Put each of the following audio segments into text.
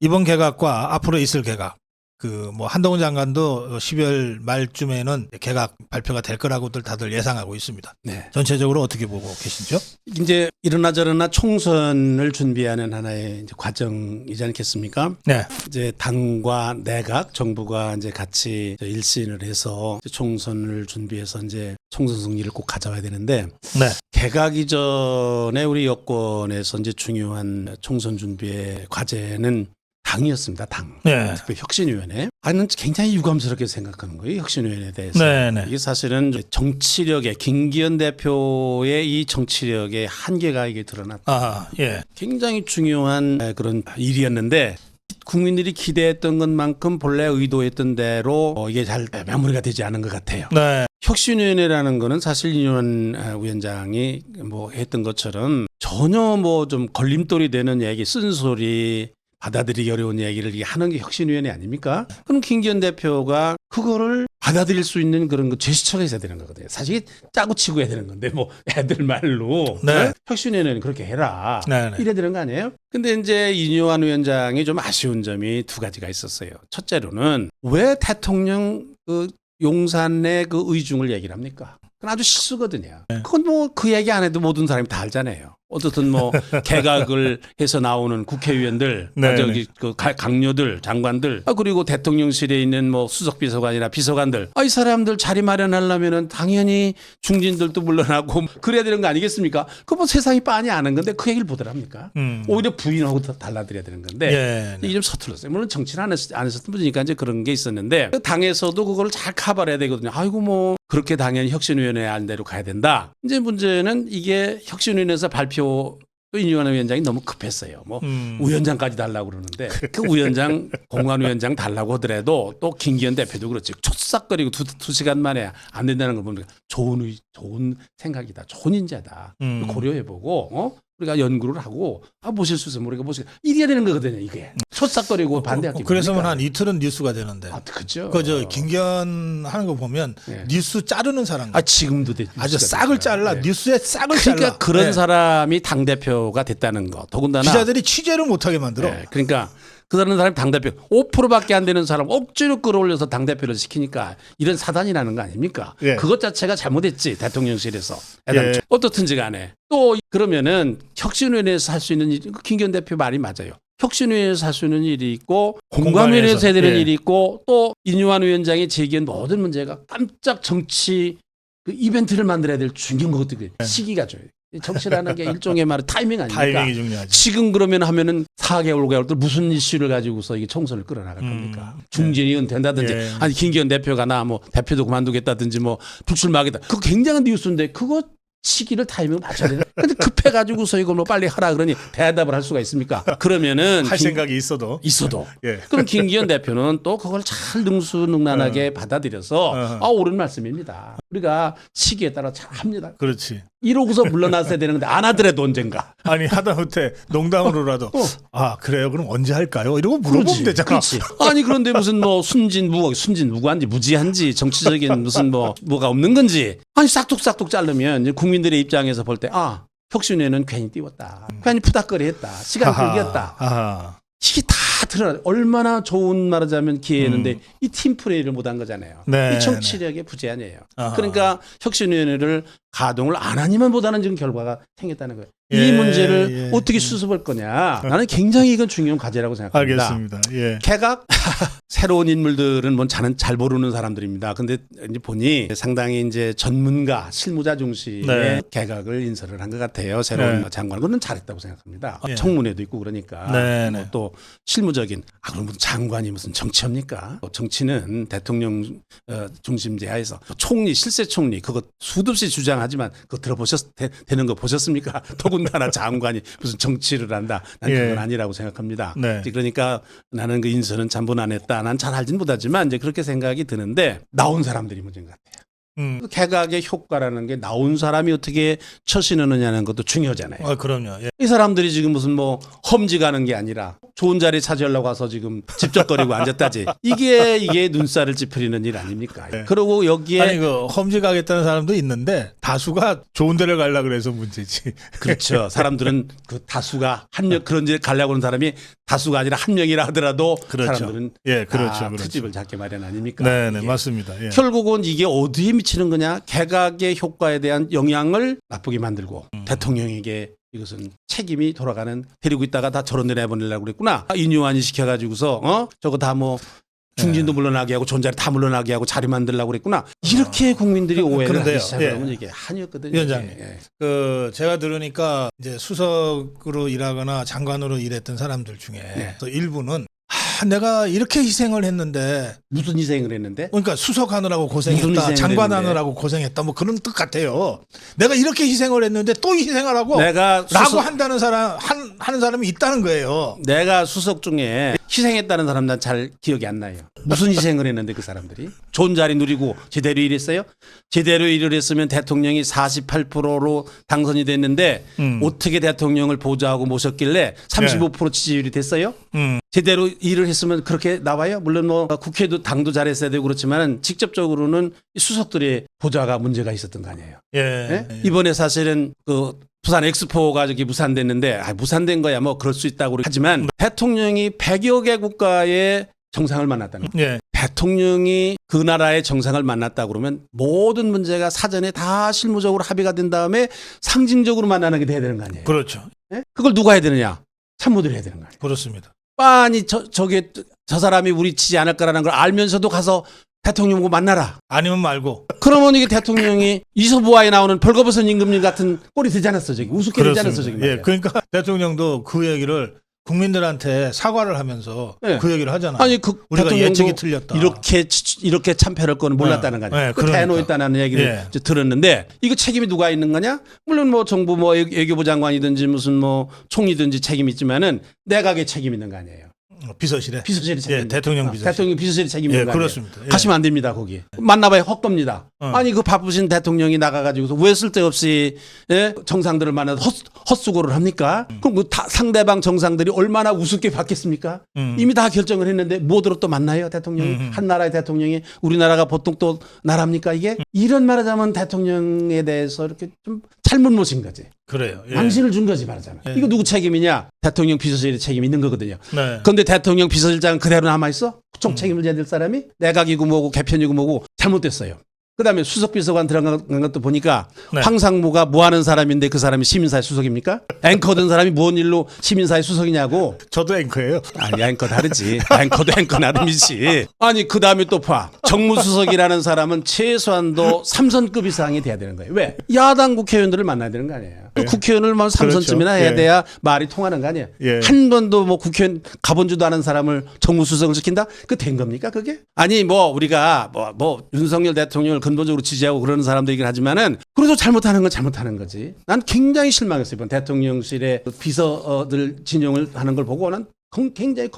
이번 개각과 앞으로 있을 개각, 그 뭐 한동훈 장관도 12월 말쯤에는 개각 발표가 될 거라고들 다들 예상하고 있습니다. 네. 전체적으로 어떻게 보고 계시죠? 이제 이러나 저러나 총선을 준비하는 하나의 이제 과정이지 않겠습니까? 네. 이제 당과 내각, 정부가 이제 같이 일신을 해서 총선을 준비해서 이제 총선 승리를 꼭 가져와야 되는데 네. 개각 이전에 우리 여권에서 이제 중요한 총선 준비의 과제는 당이었습니다. 당. 네. 특히 혁신위원회. 나는 굉장히 유감스럽게 생각하는 거예요. 혁신위원회에 대해서. 네네. 이게 사실은 정치력의 김기현 대표의 이 정치력의 한계가 이게 드러났다. 아, 예. 굉장히 중요한 그런 일이었는데 국민들이 기대했던 것만큼 본래 의도했던 대로 이게 잘 마무리가 되지 않은 것 같아요. 네. 혁신위원회라는 거는 사실 이인원 위원장이 뭐 했던 것처럼 전혀 뭐 좀 걸림돌이 되는 얘기, 쓴소리, 받아들이기 어려운 얘기를 하는 게 혁신위원회 아닙니까? 그럼 김기현 대표가 그거를 받아들일 수 있는 그런 거 제스처가 있어야 되는 거거든요. 사실 짜고 치고 해야 되는 건데 뭐 애들 말로 네. 혁신위원회는 그렇게 해라. 네네. 이래야 되는 거 아니에요? 근데 이제 이인원 위원장이 좀 아쉬운 점이 두 가지가 있었어요. 첫째로는 왜 대통령 그 용산의 그 의중을 얘기를 합니까? 그건 아주 실수거든요. 그건 뭐 그 얘기 안 해도 모든 사람이 다 알잖아요. 어떻든 뭐 개각을 해서 나오는 국회의원들, 네, 저기 그 강요들, 장관들, 그리고 대통령실에 있는 뭐 수석 비서관이나 비서관들, 이 사람들 자리 마련하려면은 당연히 중진들도 물러나고 그래야 되는 거 아니겠습니까? 그 뭐 세상이 빤히 아는 건데 그 얘기를 보더랍니까? 오히려 부인하고 달라드려야 되는 건데 예. 이게 좀 서툴렀어요. 물론 정치를 안 했었던 분이니까 이제 그런 게 있었는데 당에서도 그거를 잘 커버해야 되거든요. 아이고 뭐 그렇게 당연히 혁신위원회 안 대로 가야 된다. 이제 문제는 이게 혁신위원회에서 발표 또 이인원 위원장이 너무 급했어요. 뭐 위원장까지 달라고 그러는데 그 위원장 공관위원장 달라고 하더라도 또 김기현 대표도 그렇지 촉싹거리고 두 시간 만에 안 된다는 걸 보니까 좋은 생각이다. 좋은 인재다. 고려해보고 우리가 연구를 하고 보실 수 있으면 우리가 보실 이래야 되는 거거든요. 이게 촉싹거리고 반대하기. 그래서면 한 이틀은 뉴스가 되는데. 그죠. 그저 김기현 하는 거 보면 네. 뉴스 자르는 사람. 지금도 아주 싹을 잘라. 네. 뉴스에 싹을 그러니까 잘라. 그런 네. 사람이 당 대표가 됐다는 거. 더군다나 기자들이 취재를 못하게 만들어. 네, 그러니까 그런 사람이 당대표 5%밖에 안 되는 사람 억지로 끌어올려서 당대표를 시키니까 이런 사단이 나는 거 아닙니까? 예. 그것 자체가 잘못했지 대통령실에서. 예. 어떻든지 간에 또 그러면은 혁신위원회에서 할 수 있는 일, 김기현 대표 말이 맞아요. 혁신위원회에서 할 수 있는 일이 있고 공관위원회에서 해야 되는 예. 일이 있고 또 이인원 위원장이 제기한 모든 문제가 깜짝 정치 그 이벤트를 만들어야 될 중요한 것들이 시기가 줘요. 정치라는 게 일종의 말은 타이밍 아닙니까? 타이밍이 중요하지. 지금 그러면 하면은 4개월, 5개월 또 무슨 이슈를 가지고서 이게 총선을 끌어나갈 겁니까? 중진이 은퇴한다든지 예. 아니 김기현 대표가 나 뭐 대표도 그만두겠다든지 뭐 불출마하겠다. 그거 굉장한 뉴스인데 그거 시기를 타이밍을 맞춰야 되나? 근데 급해가지고서 이거 뭐 빨리 하라 그러니 대답을 할 수가 있습니까? 그러면은 할 생각이 있어도. 예. 그럼 김기현 대표는 또 그걸 잘 능수능란하게 받아들여서 옳은 말씀입니다. 우리가 시기에 따라 잘 합니다. 그렇지. 이러고서 물러나서야 되는데 안 하더라도 언젠가. 아니 하다못해 농담으로라도 그래요 그럼 언제 할까요? 이러고 물어보면 되잖아. 그렇지. 아니 그런데 무슨 뭐 순진무구한지 무지한지 정치적인 무슨 뭐가 없는 건지 아니 싹둑싹둑 자르면 이제 국민들의 입장에서 볼 때 혁신위원회는 괜히 띄웠다. 괜히 푸닥거리했다. 시간 끌기였다. 이게 다 드러나. 얼마나 좋은 말하자면 기회였는데 이 팀플레이를 못한 거잖아요. 네, 이 정치력의 부재 아니에요. 아하. 그러니까 혁신위원회를 가동을 안 하니만 보다는 지금 결과가 생겼다는 거예요. 예, 이 문제를 예. 어떻게 수습할 거냐. 나는 굉장히 이건 중요한 과제라고 생각합니다. 알겠습니다. 예. 개각 새로운 인물들은 뭐 잘 모르는 사람들입니다. 근데 이제 보니 상당히 이제 전문가 실무자 중심의 네. 개각을 인설을 한 것 같아요. 새로운 네. 장관 그는 잘했다고 생각합니다. 예. 청문회도 있고 그러니까 네, 뭐 네. 또 실무적인 그럼 무슨 장관이 무슨 정치합니까? 정치는 대통령 중심제하에서 총리 실세 총리 그거 수도 없이 주장하지만 그거 되는 거 보셨습니까? 더군다나 장관이 무슨 정치를 한다. 난 예. 그건 아니라고 생각합니다. 네. 그러니까 나는 그 인선은 잠본 안 했다. 난 잘 알진 못하지만 이제 그렇게 생각이 드는데 나온 사람들이 문제인 것 같아요. 개각의 효과라는 게 나온 사람이 어떻게 처신하느냐는 것도 중요하잖아요. 그럼요. 예. 이 사람들이 지금 무슨 뭐 험지가는 게 아니라 좋은 자리 차지하려고 와서 지금 집적거리고 앉았다지. 이게 눈살을 찌푸리는 일 아닙니까? 네. 그리고 여기에 아니 그 험지 가겠다는 사람도 있는데 다수가 좋은 데를 가려고 그래서 문제지. 그렇죠. 사람들은 그 다수가 한 명 그런 데 가려고 하는 사람이 다수가 아니라 한 명이라 하더라도 그렇죠. 사람들은 예, 그렇죠. 다 그렇죠. 트집을 잡게 마련 아닙니까? 네, 네, 이게. 맞습니다. 예. 결국은 이게 어디에 미치는 거냐? 개각의 효과에 대한 영향을 나쁘게 만들고 대통령에게 이것은 책임이 돌아가는 데리고 있다가 다 저런 데 내보내려고 그랬구나. 인유한이 시켜가지고서 저거 다 뭐 중진도 물러나게 하고 존자리 다 물러나게 하고 자리 만들려고 그랬구나. 이렇게 국민들이 오해를 그런데요, 하기 시작하면 이게 한이었거든요. 위원장님. 예. 그 제가 들으니까 이제 수석으로 일하거나 장관으로 일했던 사람들 중에 네. 또 일부는 내가 이렇게 희생을 했는데 무슨 희생을 했는데? 그러니까 수석하느라고 무슨 고생했다, 희생을 장관하느라고 고생했다, 뭐 그런 뜻 같아요. 내가 이렇게 희생을 했는데 또 희생하라고 내가 라고 한다는 사람 하는 사람이 있다는 거예요. 내가 수석 중에 희생했다는 사람 난 잘 기억이 안 나요. 무슨 희생을 했는데 그 사람들이 좋은 자리 누리고 제대로 일했어요? 제대로 일을 했으면 대통령이 48%로 당선이 됐는데 어떻게 대통령을 보좌하고 모셨길래 35% 지지율이 됐어요? 제대로 일을 했으면 그렇게 나와요? 물론 뭐 국회도 당도 잘했어야 되고 그렇지만 직접적으로는 수석들의 보좌가 문제가 있었던 거 아니에요. 예. 예? 이번에 사실은 그 부산 엑스포가 저기 무산됐는데 무산된 거야 뭐 그럴 수 있다고 하지만 대통령이 100여 개 국가의 정상을 만났다는 거예요. 예. 대통령이 그 나라의 정상을 만났다 그러면 모든 문제가 사전에 다 실무적으로 합의가 된 다음에 상징적으로 만나는 게 돼야 되는 거 아니에요. 그렇죠. 예? 그걸 누가 해야 되느냐? 참모들이 해야 되는 거 아니에요. 그렇습니다. 빤히 저 사람이 우리 치지 않을 거라는 걸 알면서도 가서 대통령 보고 만나라. 아니면 말고. 그러면 이게 대통령이 이소부화에 나오는 벌거벗은 임금님 같은 꼴이 되지 않았어 저기 우습게 되지 않았어 저기. 예, 그러니까 대통령도 그 얘기를 국민들한테 사과를 하면서 예. 그 얘기를 하잖아요. 아니 그 우리가 대통령도 예측이 틀렸다. 이렇게 참패할 거는 몰랐다는 거 아니에요. 예, 그 그러니까. 대노했다는 얘기를 예. 이제 들었는데 이거 책임이 누가 있는 거냐? 물론 뭐 정부 뭐 외교부 장관이든지 무슨 뭐 총리든지 책임이 있지만은 내각의 책임 있는 거 아니에요. 비서실에. 비서실이 책임. 예, 대통령 비서실. 대통령 비서실이 책임 있는 예, 거 아니에요. 그렇습니다. 예. 가시면 안 됩니다 거기. 만나봐야 헛겁니다. 아니 그 바쁘신 대통령이 나가가지고서 왜 쓸데없이 예? 정상들을 만나서 헛수고를 합니까? 그럼 그 상대방 정상들이 얼마나 우습게 받겠습니까? 이미 다 결정을 했는데 뭐들어 또 만나요 대통령이 한 나라의 대통령이 우리나라가 보통 또 나라입니까 이게? 이런 말하자면 대통령에 대해서 이렇게 좀 잘못 모신 거지. 그래요. 예. 망신을 준 거지 말하자면. 이거 누구 책임이냐? 대통령 비서실의 책임이 있는 거거든요. 네. 그런데 대통령 비서실장은 그대로 남아있어? 총 책임을 져야 될 사람이? 내각이고 뭐고 개편이고 뭐고 잘못됐어요. 그다음에 수석비서관 들어간 것도 보니까 네. 황상무가 뭐 하는 사람인데 그 사람이 시민사회 수석입니까? 앵커든 사람이 뭔 일로 시민사회 수석이냐고. 저도 앵커예요. 아니 앵커 다르지. 앵커도 앵커 나름이지. 아니 그다음에 또 봐. 정무수석이라는 사람은 최소한도 3선급 이상이 돼야 되는 거예요. 왜? 야당 국회의원들을 만나야 되는 거 아니에요. 그 국회의원을 뭐 3선쯤이나 그렇죠. 해야 예. 돼야 말이 통하는 거 아니에요. 예. 한 번도 뭐 국회의원 가본 줄도 아는 사람을 정무수석을 시킨다? 그 된 겁니까 그게? 아니 뭐 우리가 뭐 윤석열 대통령을 근본적으로 지지하고 그러는 사람도 얘기를 하지만은 그래도 잘못하는 건 잘못하는 거지. 난 굉장히 실망했어요. 이번 대통령실의 비서들 진용을 하는 걸 보고 난 굉장히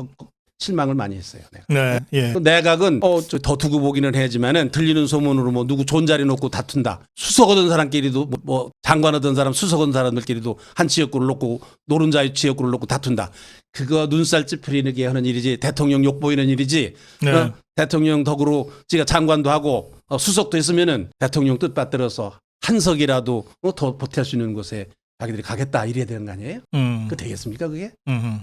실망을 많이 했어요. 네. 예. 또 내각은 더 두고 보기는 해야지만은 들리는 소문으로 뭐 누구 좋은 자리 놓고 다툰다. 수석 얻은 사람끼리도 뭐 장관 얻은 사람, 수석 얻은 사람들끼리도 한 지역구를 놓고 노른자 지역구를 놓고 다툰다. 그거 눈살 찌푸리게 하는 일이지 대통령 욕 보이는 일이지. 네. 대통령 덕으로 지가 장관도 하고 수석도 했으면은 대통령 뜻받들어서 한석이라도 더 보탤 수 있는 곳에 자기들이 가겠다 이래야 되는 거 아니에요? 그 되겠습니까 그게?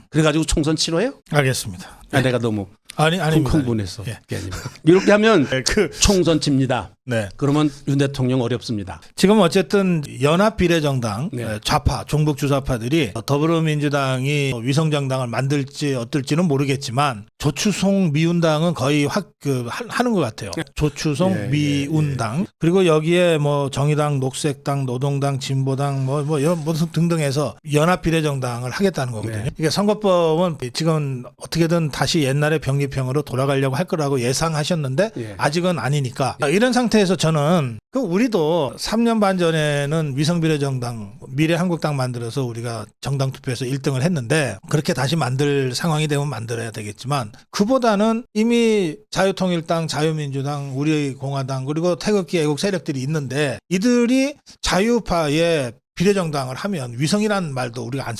그래가지고 총선 치러요? 알겠습니다. 내가 너무 아닙니다. 흥분했어. 예. 그게 아닙니다. 이렇게 하면 네, 총선 칩니다. 네. 그러면 윤 대통령 어렵습니다. 지금 어쨌든 연합비례정당 네. 좌파 종북 주사파들이 더불어민주당이 위성정당을 만들지 어떨지는 모르겠지만 조추송 미운당은 거의 하는 것 같아요. 조추송 예, 미운당 그리고 여기에 뭐 정의당, 녹색당, 노동당, 진보당 뭐 이런 등등해서 연합비례정당을 하겠다는 거거든요. 네. 이게 선거법은 지금 어떻게든 다시 옛날의 병립형으로 돌아가려고 할 거라고 예상하셨는데 예. 아직은 아니니까 이런 상태에서 저는 우리도 3년 반 전에는 위성비례정당 미래한국당 만들어서 우리가 정당 투표에서 1등을 했는데 그렇게 다시 만들 상황이 되면 만들어야 되겠지만 그보다는 이미 자유통일당, 자유민주당, 우리공화당 그리고 태극기 애국 세력들이 있는데 이들이 자유파의 비례정당을 하면 위성이라는 말도 우리가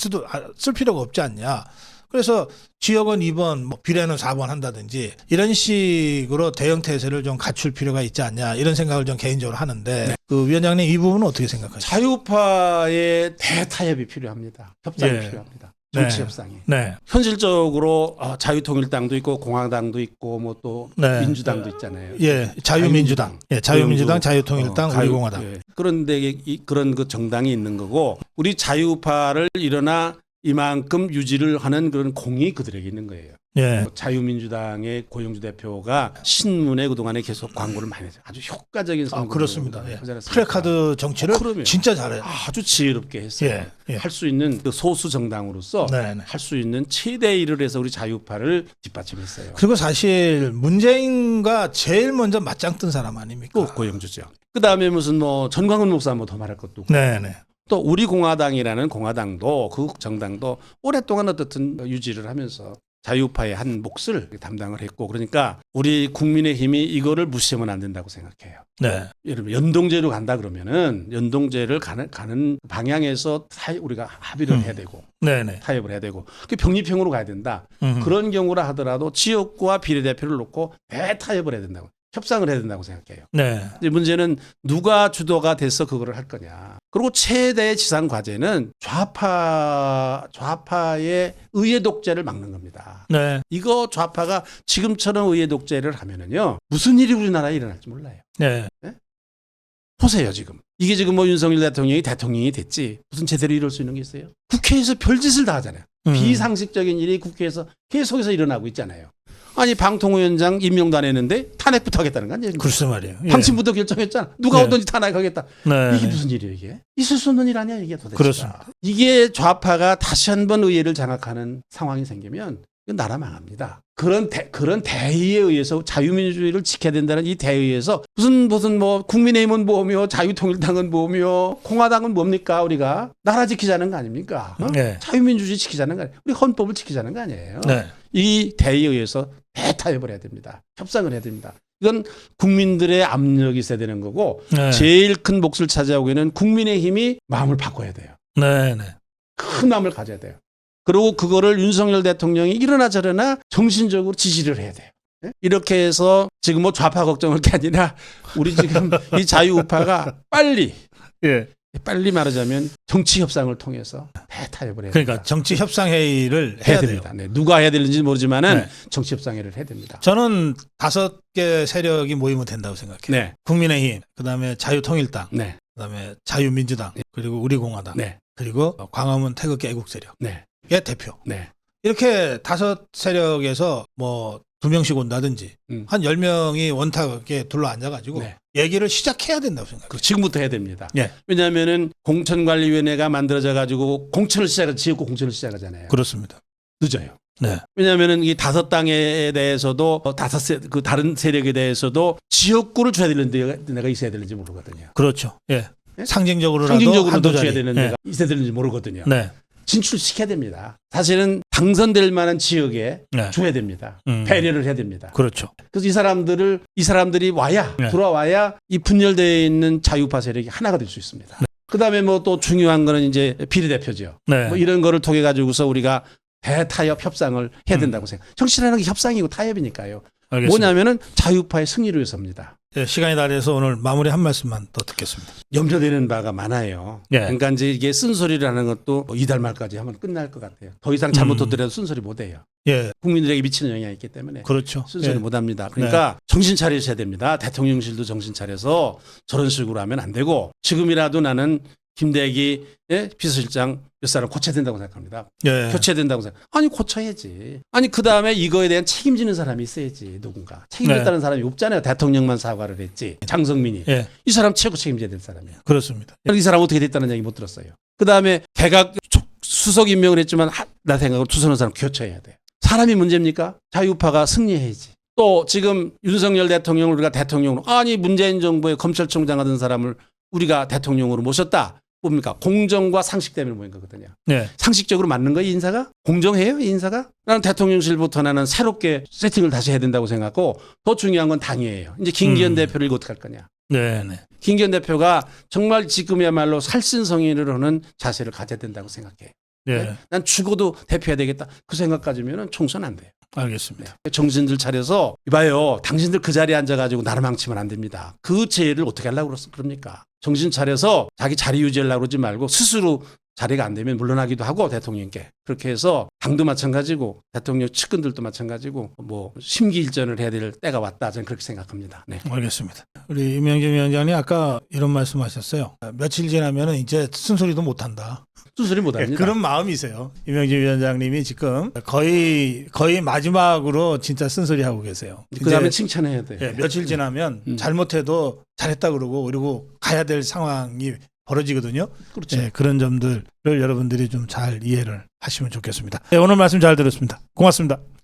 쓸 필요가 없지 않냐. 그래서 지역은 2번, 뭐 비례는 4번 한다든지 이런 식으로 대응 태세를 좀 갖출 필요가 있지 않냐 이런 생각을 좀 개인적으로 하는데 네. 그 위원장님 이 부분은 어떻게 생각하세요? 자유파의 대타협이 필요합니다. 협상이 예. 필요합니다. 정치 네. 협상이. 네. 현실적으로 자유통일당도 있고 공화당도 있고 뭐 또 네. 민주당도 있잖아요. 예, 자유민주당, 예, 자유민주당, 자유통일당, 우리공화당. 예. 그런데 그런 그 정당이 있는 거고 우리 자유파를 일어나 이만큼 유지를 하는 그런 공이 그들에게 있는 거예요. 예, 자유민주당의 고영주 대표가 신문에 그동안에 계속 광고를 많이 했어요. 아주 효과적인 선거. 그렇습니다. 예. 프레카드 정치를 그럼요. 진짜 잘해요. 아주 지혜롭게 했어요. 예, 예. 할 수 있는 그 소수 정당으로서 네, 네. 할 수 있는 최대 일을 해서 우리 자유파를 뒷받침했어요. 그리고 사실 문재인과 제일 먼저 맞짱 뜬 사람 아닙니까? 또 고영주죠. 그 다음에 무슨 뭐 전광훈 목사 뭐 더 말할 것도 없고. 네, 네. 또 우리 공화당이라는 공화당도 그 정당도 오랫동안 어떻든 유지를 하면서 자유파의 한 몫을 담당을 했고 그러니까 우리 국민의힘이 이거를 무시하면 안 된다고 생각해요. 네. 예를 들면 연동제로 간다 그러면은 연동제를 가는 방향에서 우리가 합의를 해야 되고 네, 네. 타협을 해야 되고 그 병립형으로 가야 된다. 그런 경우라 하더라도 지역구와 비례대표를 놓고 대타협을 해야 된다고. 협상을 해야 된다고 생각해요. 네. 이제 문제는 누가 주도가 돼서 그거를 할 거냐. 그리고 최대의 지상 과제는 좌파의 의회 독재를 막는 겁니다. 네. 이거 좌파가 지금처럼 의회 독재를 하면은요 무슨 일이 우리나라에 일어날지 몰라요. 네. 보세요 지금. 이게 지금 뭐 윤석열 대통령이 됐지 무슨 제대로 이럴 수 있는 게 있어요? 국회에서 별짓을 다 하잖아요. 비상식적인 일이 국회에서 계속해서 일어나고 있잖아요. 아니 방통위원장 임명도 안 했는데 탄핵부터 하겠다는 거 아니에요? 글쎄 말이에요. 예. 방침부터 결정했잖아. 누가 네. 오든지 탄핵하겠다. 네. 이게 무슨 일이에요 이게? 있을 수 없는 일 아니야 이게 도대체. 그렇습니다. 이게 좌파가 다시 한번 의회를 장악하는 상황이 생기면 이건 나라 망합니다. 그런 대의에 의해서 자유민주주의를 지켜야 된다는 이 대의에서 무슨 뭐 국민의힘은 뭐며 자유통일당은 뭐며 공화당은 뭡니까 우리가 나라 지키자는 거 아닙니까? 어? 네. 자유민주주의 지키자는 거 아니에요. 우리 헌법을 지키자는 거 아니에요. 네. 이 대의에 의해서 대타협을 해야 됩니다. 협상을 해야 됩니다. 이건 국민들의 압력이 있어야 되는 거고 네. 제일 큰 몫을 차지하고 있는 국민의힘이 마음을 바꿔야 돼요. 네. 네. 큰 마음을 가져야 돼요. 그리고 그거를 윤석열 대통령이 이러나 저러나 정신적으로 지지를 해야 돼요. 네? 이렇게 해서 지금 뭐 좌파 걱정할 게 아니라 우리 지금 이 자유우파가 빨리 말하자면 정치 협상을 통해서 대타협을 해야 그러니까 됩니다. 정치 협상 회의를 해야 해야 돼요. 됩니다. 네. 누가 해야 되는지 모르지만은 네. 정치 협상회를 해야 됩니다. 저는 5개 세력이 모이면 된다고 생각해요. 네. 국민의힘, 그다음에 자유통일당, 네. 그다음에 자유민주당, 그리고 우리공화당, 네. 그리고 광화문 태극기 애국세력의 네. 대표. 네. 이렇게 5 세력에서 뭐 2명씩 온다든지 한 10명이 원탁에 둘러앉아가지고 네. 얘기를 시작해야 된다고 생각해요. 지금부터 해야 됩니다. 예. 왜냐하면은 공천관리위원회가 만들어져 가지고 지역구 공천을 시작하잖아요. 그렇습니다. 늦어요. 네. 왜냐하면은 이 5당에 대해서도 그 다른 세력에 대해서도 지역구를 줘야 되는데 내가 있어야 되는지 모르거든요. 그렇죠. 예. 예? 상징적으로라도 상징적으로도 한두 줘야 자리. 되는 예. 데가 있어야 되는지 모르거든요. 네. 진출시켜야 됩니다. 사실은 당선될 만한 지역에 네. 줘야 됩니다. 배려를 해야 됩니다. 그렇죠. 그래서 이 사람들이 와야 네. 돌아와야 이 분열되어 있는 자유파 세력이 하나가 될 수 있습니다. 그다음에 뭐 또 중요한 거는 이제 비례대표죠. 네. 뭐 이런 거를 통해 가지고서 우리가 대타협 협상을 해야 된다고 생각해요. 정치라는 게 협상이고 타협이니까요. 알겠습니다. 뭐냐면은 자유파의 승리를 위해서입니다. 예, 시간이 다 돼서 오늘 마무리 한 말씀만 더 듣겠습니다. 염려되는 바가 많아요. 예. 그러니까 이제 이게 쓴소리라는 것도 이달 말까지 하면 끝날 것 같아요. 더 이상 잘못하더라도 쓴소리 못 해요. 예. 국민들에게 미치는 영향이 있기 때문에 그렇죠. 쓴소리 예. 못 합니다. 그러니까 정신 차리셔야 됩니다. 대통령실도 정신 차려서 저런 식으로 하면 안 되고 지금이라도 나는 김대기 비서실장 몇 사람 고쳐야 된다고 생각합니다. 예. 교체해야 된다고 생각. 아니 고쳐야지. 아니 그 다음에 이거에 대한 책임지는 사람이 있어야지. 누군가 책임졌다는 사람이 없잖아요. 대통령만 사과를 했지. 장성민이 예. 이 사람 최고 책임져야 될 사람이에요. 그렇습니다. 이 사람 어떻게 됐다는 얘기 못 들었어요. 그 다음에 개각 수석 임명을 했지만 나 생각으로 투선한 사람 교체해야 돼요. 사람이 문제입니까? 자유파가 승리해야지. 또 지금 윤석열 대통령을 우리가 대통령으로 아니 문재인 정부의 검찰총장 하던 사람을 우리가 대통령으로 모셨다. 뭡니까? 공정과 상식 때문에 모인 거거든요. 네. 상식적으로 맞는 거예요, 이 인사가? 공정해요, 이 인사가? 나는 대통령실부터 나는 새롭게 세팅을 다시 해야 된다고 생각하고 더 중요한 건 당이에요. 이제 김기현 대표를 이거 어떻게 할 거냐. 네, 네. 김기현 대표가 정말 지금이야말로 살신성인을 하는 자세를 가져야 된다고 생각해요. 예. 난 죽어도 대표해야 되겠다. 그 생각 가지면은 총선 안 돼요. 알겠습니다. 정신들 차려서 이봐요. 당신들 그 자리에 앉아가지고 나를 망치면 안 됩니다. 그 죄를 어떻게 하려고 그럽니까? 정신 차려서 자기 자리 유지하려고 그러지 말고 스스로 자리가 안 되면 물러나기도 하고 대통령께 그렇게 해서 당도 마찬가지고 대통령 측근들도 마찬가지고 뭐 심기일전을 해야 될 때가 왔다. 저는 그렇게 생각합니다. 네. 알겠습니다. 우리 임명진 위원장님 아까 이런 말씀하셨어요. 며칠 지나면은 이제 쓴소리도 못한다. 수술이 못합니다. 그런 마음이세요. 임명진 위원장님이 지금 거의 마지막으로 진짜 쓴소리 하고 계세요. 그 다음에 이제, 칭찬해야 돼요. 예, 며칠 지나면 잘못해도 잘했다 그러고 가야 될 상황이 벌어지거든요. 그렇죠. 예, 그런 점들을 여러분들이 좀 잘 이해를 하시면 좋겠습니다. 네, 오늘 말씀 잘 들었습니다. 고맙습니다.